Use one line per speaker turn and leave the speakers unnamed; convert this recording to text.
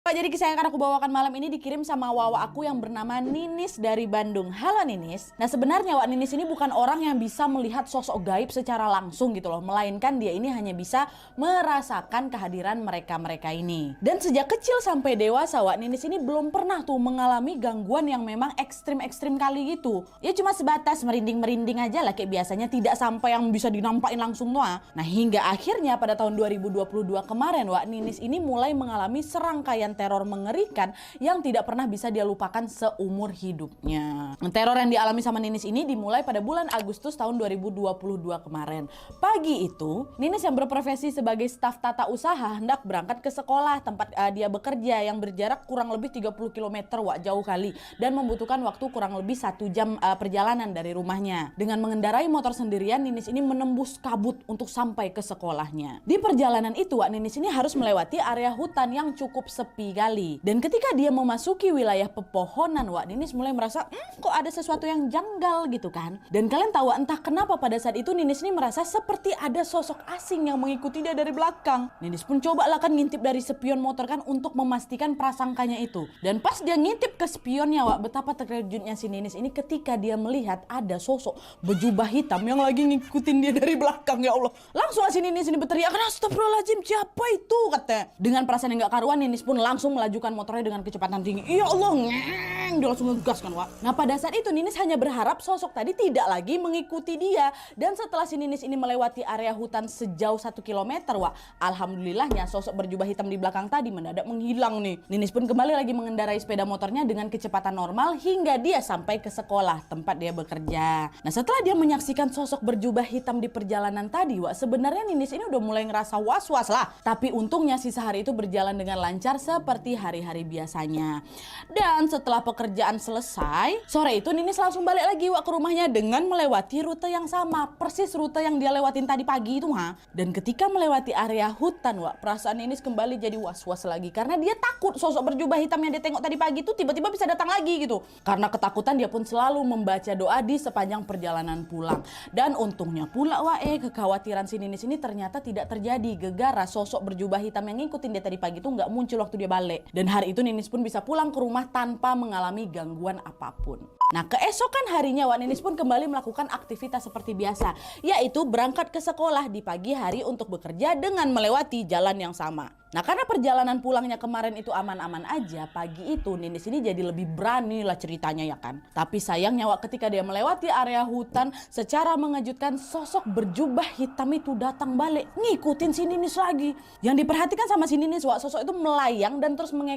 Jadi kisah yang akan aku bawakan malam ini dikirim sama Wawa aku yang bernama Ninis dari Bandung. Halo Ninis. Nah sebenarnya Wak Ninis ini bukan orang yang bisa melihat sosok gaib secara langsung gitu loh. Melainkan dia ini hanya bisa merasakan kehadiran mereka-mereka ini. Dan sejak kecil sampai dewasa Wak Ninis ini belum pernah tuh mengalami gangguan yang memang ekstrim-ekstrim kali gitu. Ya cuma sebatas merinding-merinding aja lah kayak biasanya, tidak sampai yang bisa dinampakin langsung tuh. Nah hingga akhirnya pada tahun 2022 kemarin Wak Ninis ini mulai mengalami serangkaian teror mengerikan yang tidak pernah bisa dia lupakan seumur hidupnya. Teror yang dialami sama Ninis ini dimulai pada bulan Agustus tahun 2022 kemarin. Pagi itu, Ninis yang berprofesi sebagai staf tata usaha hendak berangkat ke sekolah tempat dia bekerja yang berjarak kurang lebih 30 km, wak jauh kali, dan membutuhkan waktu kurang lebih 1 jam perjalanan dari rumahnya. Dengan mengendarai motor sendirian, Ninis ini menembus kabut untuk sampai ke sekolahnya. Di perjalanan itu, Wak Ninis ini harus melewati area hutan yang cukup sepi kali. Dan ketika dia memasuki wilayah pepohonan, Wak Ninis mulai merasa kok ada sesuatu yang janggal gitu kan. Dan kalian tahu entah kenapa pada saat itu Ninis ini merasa seperti ada sosok asing yang mengikuti dia dari belakang. Ninis pun coba lah kan ngintip dari spion motor kan untuk memastikan prasangkanya itu. Dan pas dia ngintip ke spionnya, Wak, betapa terkejutnya si Ninis ini ketika dia melihat ada sosok berjubah hitam yang lagi ngikutin dia dari belakang. Ya Allah, langsung si Ninis ini berteriak, astagfirullahaladzim, siapa itu, katanya. Dengan perasaan yang gak karuan, Ninis pun langsung melajukan motornya dengan kecepatan tinggi. Ya Allah, dia langsung ngegas kan, Wak. Nah pada saat itu Ninis hanya berharap sosok tadi tidak lagi mengikuti dia. Dan setelah si Ninis ini melewati area hutan sejauh 1 km, Wak, alhamdulillahnya sosok berjubah hitam di belakang tadi mendadak menghilang nih. Ninis pun kembali lagi mengendarai sepeda motornya dengan kecepatan normal hingga dia sampai ke sekolah tempat dia bekerja. Nah setelah dia menyaksikan sosok berjubah hitam di perjalanan tadi, Wak, sebenarnya Ninis ini udah mulai ngerasa was-was lah. Tapi untungnya sisa hari itu berjalan dengan lancar seperti hari-hari biasanya. Dan setelah pekerjaan selesai, sore itu Ninis langsung balik lagi, Wak, ke rumahnya dengan melewati rute yang sama, persis rute yang dia lewatin tadi pagi itu, ha. Dan ketika melewati area hutan, Wak, perasaan Ninis kembali jadi was-was lagi karena dia takut sosok berjubah hitam yang dia tengok tadi pagi itu tiba-tiba bisa datang lagi gitu. Karena ketakutan dia pun selalu membaca doa di sepanjang perjalanan pulang. Dan untungnya pula, Wak, kekhawatiran si Ninis ini ternyata tidak terjadi gegara sosok berjubah hitam yang ngikutin dia tadi pagi itu nggak muncul waktu dia balik. Dan hari itu Ninis pun bisa pulang ke rumah tanpa mengalami gangguan apapun. Nah keesokan harinya Wak Ninis pun kembali melakukan aktivitas seperti biasa, yaitu berangkat ke sekolah di pagi hari untuk bekerja dengan melewati jalan yang sama. Nah karena perjalanan pulangnya kemarin itu aman-aman aja, pagi itu Ninis ini jadi lebih berani lah ceritanya ya kan. Tapi sayangnya Wak, ketika dia melewati area hutan, secara mengejutkan sosok berjubah hitam itu datang balik ngikutin si Ninis lagi. Yang diperhatikan sama si Ninis, Wak, sosok itu melayang dan terus